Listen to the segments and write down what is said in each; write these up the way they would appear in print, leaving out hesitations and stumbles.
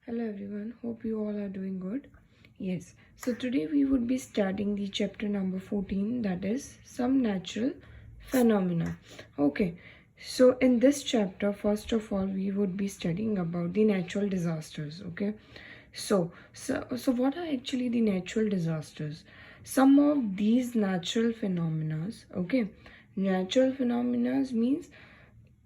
Hello everyone, hope you all are doing good. Yes, so today we would be starting the chapter number 14, that is some natural phenomena. Okay, so in this chapter, first of all, we would be studying about the natural disasters. Okay, so what are actually the natural disasters? Some of these natural phenomena, okay, natural phenomena means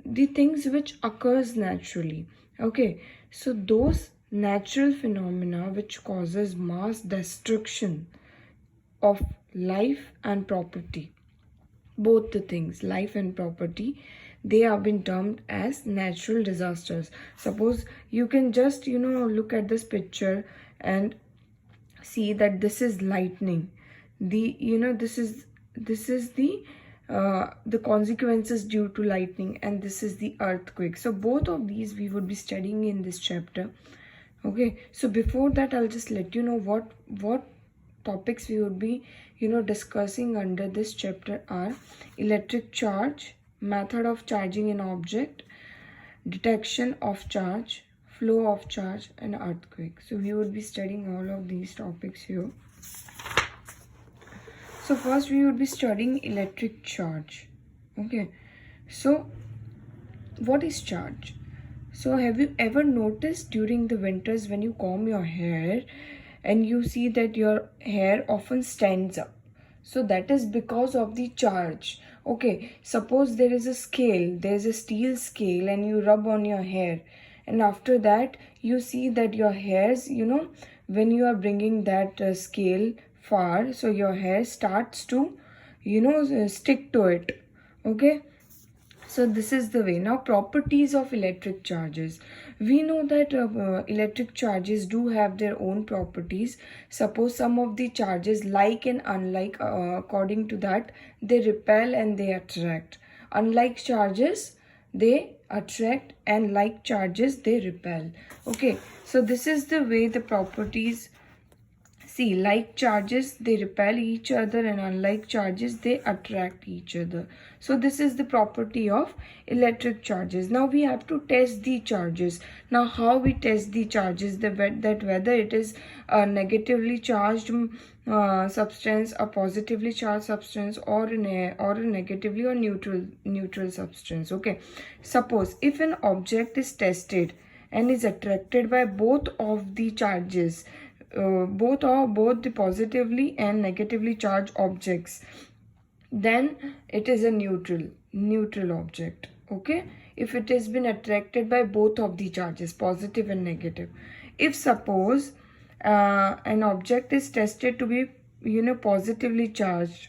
the things which occurs naturally. Okay, so those natural phenomena which causes mass destruction of life and property, both the things, life and property, they have been termed as natural disasters. Suppose you can just look at this picture and see that this is lightning. This is the consequences due to lightning, and this is the earthquake. So both of these we would be studying in this chapter. Okay, so before that I'll just let you know what topics we would be discussing under this chapter are: electric charge, method of charging an object, detection of charge, flow of charge, and earthquake. So we would be studying all of these topics here. So first we would be studying electric charge. Okay, so what is charge? So have you ever noticed during the winters when you comb your hair and you see that your hair often stands up? So that is because of the charge. Okay, suppose there is a scale, there is a steel scale, and you rub on your hair, and after that you see that your hairs, when you are bringing that scale far, so your hair starts to stick to it. Okay, so this is the way. Now, properties of electric charges. We know that electric charges do have their own properties. Suppose some of the charges, like and unlike, according to that, they repel and they attract. Unlike charges, they attract, and like charges, they repel. Okay, so this is the way the properties. See, like charges, they repel each other, and unlike charges, they attract each other. So this is the property of electric charges. Now we have to test the charges. Now how we test the charges? That whether it is a negatively charged substance, a positively charged substance, or a negatively or neutral substance. Okay. Suppose if an object is tested and is attracted by both of the charges, both the positively and negatively charged objects, then it is a neutral object. Okay, if it has been attracted by both of the charges, positive and negative. If suppose an object is tested to be positively charged,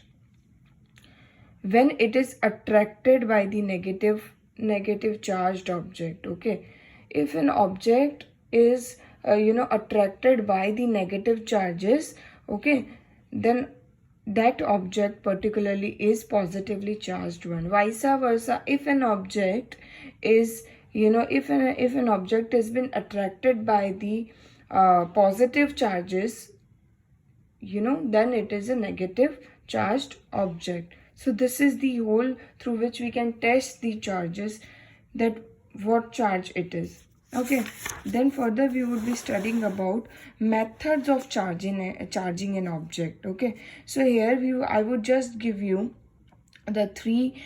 when it is attracted by the negative charged object. Okay, if an object is attracted by the negative charges, okay, then that object particularly is positively charged one. Vice versa, if an object is if an object has been attracted by the positive charges, then it is a negative charged object. So this is the whole through which we can test the charges, that what charge it is. Okay, then further we would be studying about methods of charging an object. Okay, so here I would just give you the three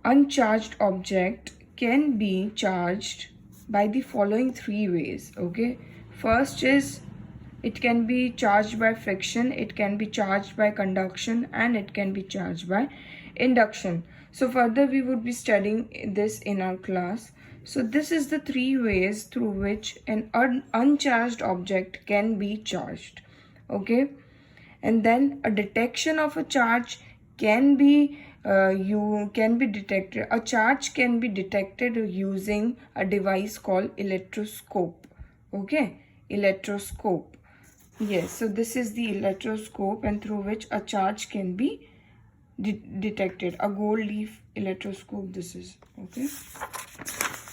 uncharged object can be charged by the following three ways. Okay, first is it can be charged by friction, it can be charged by conduction, and it can be charged by induction. So further we would be studying this in our class. So this is the three ways through which an uncharged object can be charged. Okay, and then a detection of a charge can be detected. A charge can be detected using a device called electroscope. Okay, electroscope. Yes, so this is the electroscope, and through which a charge can be detected. A gold leaf electroscope this is. Okay,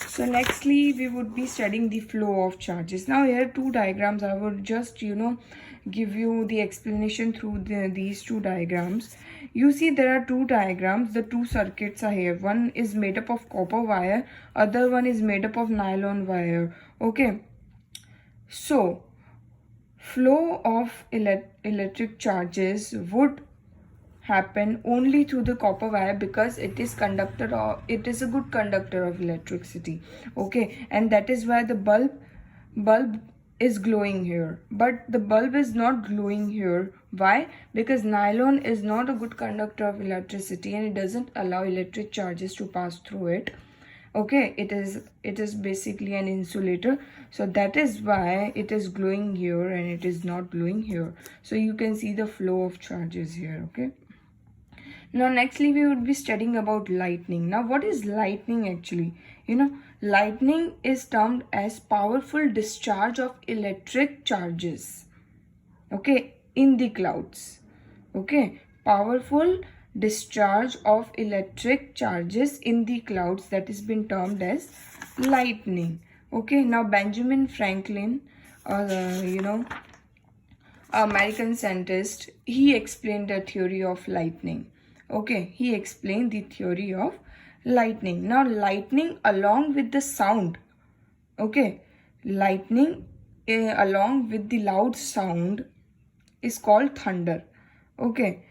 so nextly we would be studying the flow of charges. Now here two diagrams. I would just give you the explanation through these two diagrams. you see there are two diagrams. The two circuits are here. One is made up of copper wire, other one is made up of nylon wire. Okay, so flow of electric charges would happen only through the copper wire because it is a good conductor of electricity. Okay, and that is why the bulb is glowing here, but the bulb is not glowing here. Why? Because nylon is not a good conductor of electricity and it doesn't allow electric charges to pass through it. Okay, it is basically an insulator, so that is why it is glowing here and it is not glowing here. So you can see the flow of charges here. Okay, now nextly we would be studying about lightning. Now what is lightning actually? Lightning is termed as powerful discharge of electric charges, okay, in the clouds. Okay, powerful discharge of electric charges in the clouds, that is been termed as lightning. Okay, now Benjamin Franklin, American scientist, he explained the theory of lightning. Okay, he explained the theory of lightning. Now lightning along with the sound, okay, lightning along with the loud sound is called thunder. Okay,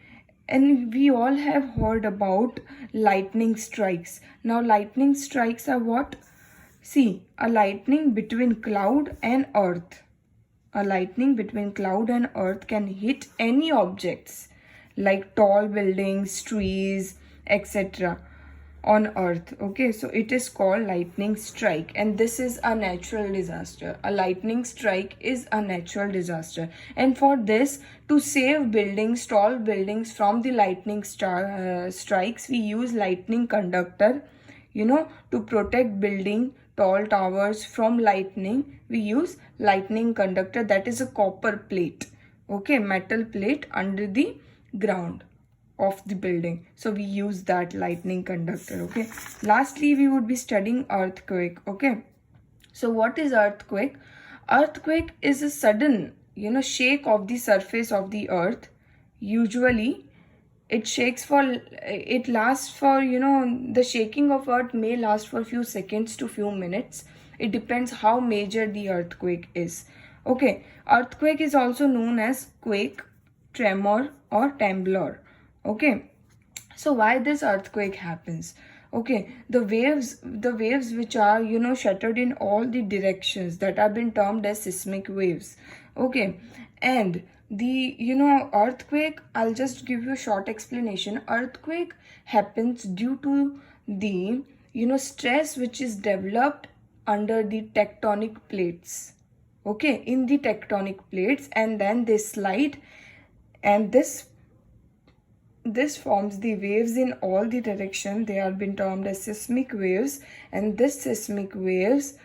and we all have heard about lightning strikes. Now lightning strikes are what? See, a lightning between cloud and earth. A lightning between cloud and earth can hit any objects like tall buildings, trees, etc. on earth. Okay, so it is called lightning strike, and this is a natural disaster. A lightning strike is a natural disaster, and for this, to save buildings, tall buildings from the lightning strikes, we use lightning conductor. To protect building tall towers from lightning, we use lightning conductor, that is a copper plate. Okay, metal plate under the ground of the building, so we use that lightning conductor. Okay, lastly we would be studying earthquake. Okay, so what is earthquake? Earthquake is a sudden shake of the surface of the earth. Usually it lasts for the shaking of earth may last for few seconds to few minutes. It depends how major the earthquake is. Okay, earthquake is also known as quake, tremor or trembler. Okay, so why this earthquake happens? Okay, the waves which are shattered in all the directions, that have been termed as seismic waves. Okay, and the earthquake, I'll just give you a short explanation. Earthquake happens due to the stress which is developed under the tectonic plates. Okay, in the tectonic plates, and then they slide, and this forms the waves in all the direction. They have been termed as seismic waves, and this seismic waves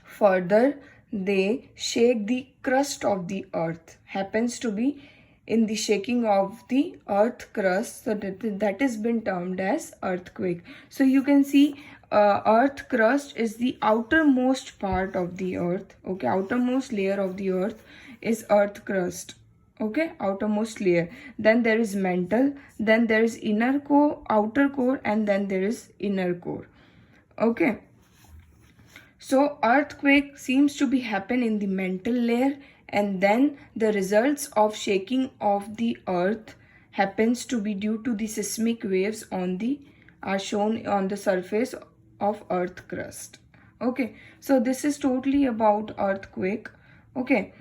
further they shake the crust of the earth. Happens to be in the shaking of the earth crust, so that is been termed as earthquake. So you can see earth crust is the outermost part of the earth. Okay, outermost layer of the earth is earth crust. Okay, outermost layer. Then there is mantle, then there is inner core, outer core, and then there is inner core. Okay, so earthquake seems to be happen in the mantle layer, and then the results of shaking of the earth happens to be due to the seismic waves are shown on the surface of earth crust. Okay, so this is totally about earthquake. Okay,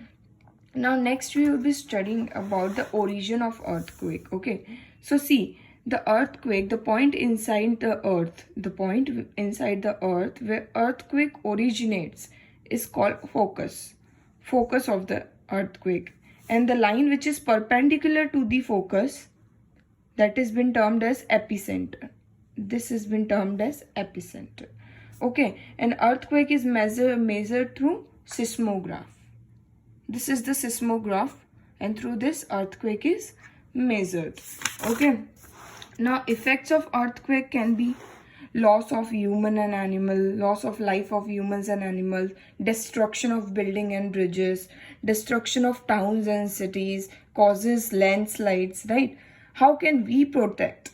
now next we will be studying about the origin of earthquake. Okay, so see, the earthquake, the point inside the earth where earthquake originates is called focus of the earthquake, and the line which is perpendicular to the focus, that has been termed as epicenter. This has been termed as epicenter. Okay, an earthquake is measured through seismograph. This is the seismograph, and through this earthquake is measured. Okay, now effects of earthquake can be loss of human and animal, loss of life of humans and animals, destruction of building and bridges, destruction of towns and cities, causes landslides, right? how can we protect?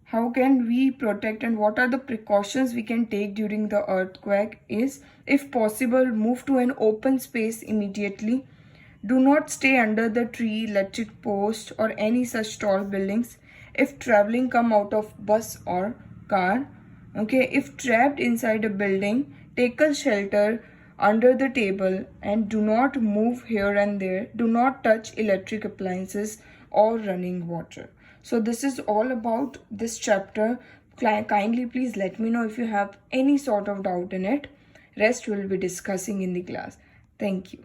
How can we protect and what are the precautions we can take during the earthquake is, if possible, move to an open space immediately. Do not stay under the tree, electric post or any such tall buildings. If traveling, come out of bus or car. Okay, if trapped inside a building, take a shelter under the table and do not move here and there. Do not touch electric appliances or running water. So this is all about this chapter. Kindly please let me know if you have any sort of doubt in it. Rest we'll be discussing in the class. Thank you.